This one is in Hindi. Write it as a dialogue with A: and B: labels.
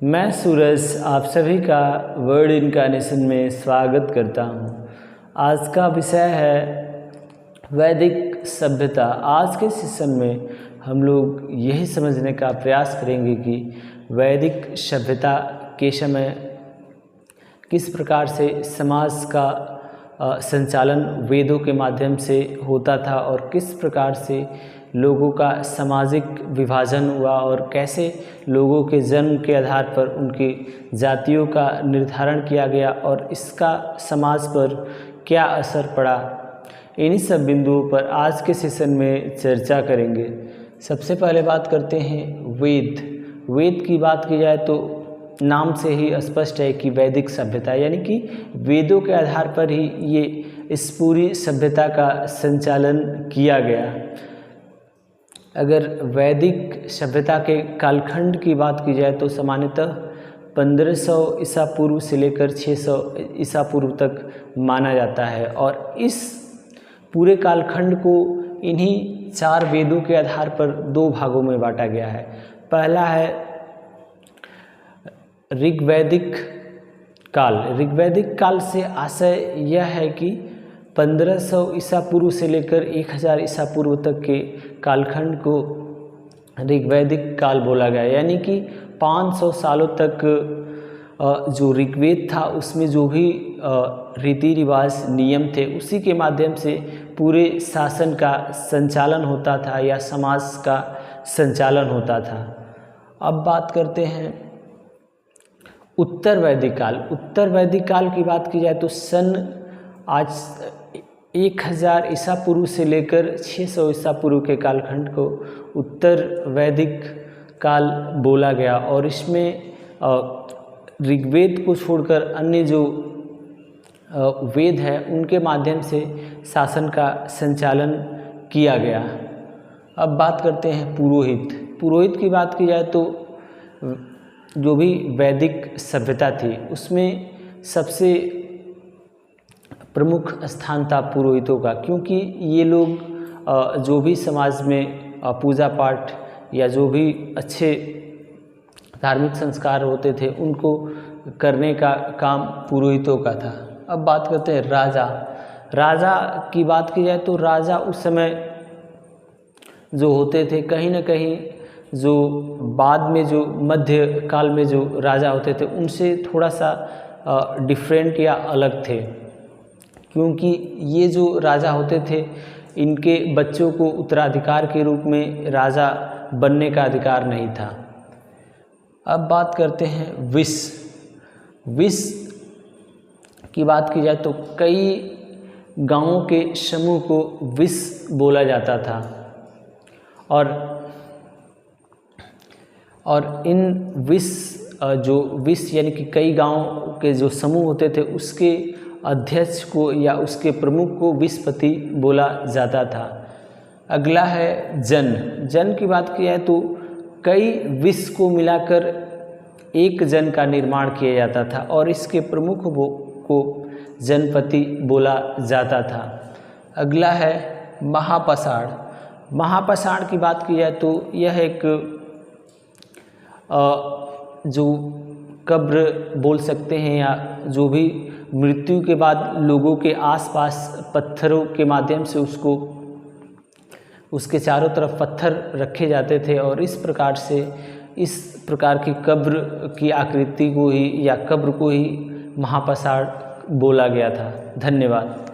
A: मैं सूरज आप सभी का वर्ड इनकार्नेशन में स्वागत करता हूँ। आज का विषय है वैदिक सभ्यता। आज के सेशन में हम लोग यही समझने का प्रयास करेंगे कि वैदिक सभ्यता के समय किस प्रकार से समाज का संचालन वेदों के माध्यम से होता था और किस प्रकार से लोगों का सामाजिक विभाजन हुआ और कैसे लोगों के जन्म के आधार पर उनकी जातियों का निर्धारण किया गया और इसका समाज पर क्या असर पड़ा। इन्हीं सब बिंदुओं पर आज के सेशन में चर्चा करेंगे। सबसे पहले बात करते हैं वेद। वेद की बात की जाए तो नाम से ही स्पष्ट है कि वैदिक सभ्यता, यानी कि वेदों के आधार पर ही ये इस पूरी सभ्यता का संचालन किया गया। अगर वैदिक सभ्यता के कालखंड की बात की जाए तो सामान्यतः 1500 ईसा पूर्व से लेकर 600 ईसा पूर्व तक माना जाता है और इस पूरे कालखंड को इन्हीं 4 वेदों के आधार पर 2 भागों में बांटा गया है। पहला है ऋग्वैदिक काल। ऋग्वैदिक काल से आशय यह है कि 1500 ईसा पूर्व से लेकर 1000 ईसा पूर्व तक के कालखंड को ऋग्वैदिक काल बोला गया, यानी कि 500 सालों तक जो ऋग्वेद था उसमें जो भी रीति रिवाज नियम थे उसी के माध्यम से पूरे शासन का संचालन होता था या समाज का संचालन होता था। अब बात करते हैं उत्तर वैदिक काल। उत्तर वैदिक काल की बात की जाए तो सन आज 1000 ईसा पूर्व से लेकर 600 ईसा पूर्व के कालखंड को उत्तर वैदिक काल बोला गया और इसमें ऋग्वेद को छोड़कर अन्य जो वेद है उनके माध्यम से शासन का संचालन किया गया। अब बात करते हैं पुरोहित। पुरोहित की बात की जाए तो जो भी वैदिक सभ्यता थी उसमें सबसे प्रमुख स्थान था पुरोहितों का, क्योंकि ये लोग जो भी समाज में पूजा पाठ या जो भी अच्छे धार्मिक संस्कार होते थे उनको करने का काम पुरोहितों का था। अब बात करते हैं राजा। राजा की बात की जाए तो राजा उस समय जो होते थे कहीं ना कहीं जो बाद में जो मध्य काल में जो राजा होते थे उनसे थोड़ा सा डिफरेंट या अलग थे, क्योंकि ये जो राजा होते थे इनके बच्चों को उत्तराधिकार के रूप में राजा बनने का अधिकार नहीं था। अब बात करते हैं विष। विष की बात की जाए तो कई गांवों के समूह को विष बोला जाता था और इन विष यानी कि कई गांव के जो समूह होते थे उसके अध्यक्ष को या उसके प्रमुख को विषपति बोला जाता था। अगला है जन। जन की बात की जाए तो कई विष को मिलाकर एक जन का निर्माण किया जाता था और इसके प्रमुख को जनपति बोला जाता था। अगला है महापाषाण। महापाषाण की बात की जाए तो यह एक जो कब्र बोल सकते हैं या जो भी मृत्यु के बाद लोगों के आसपास पत्थरों के माध्यम से उसके चारों तरफ पत्थर रखे जाते थे और इस प्रकार की कब्र की आकृति को ही या कब्र को ही महापाषाण बोला गया था। धन्यवाद।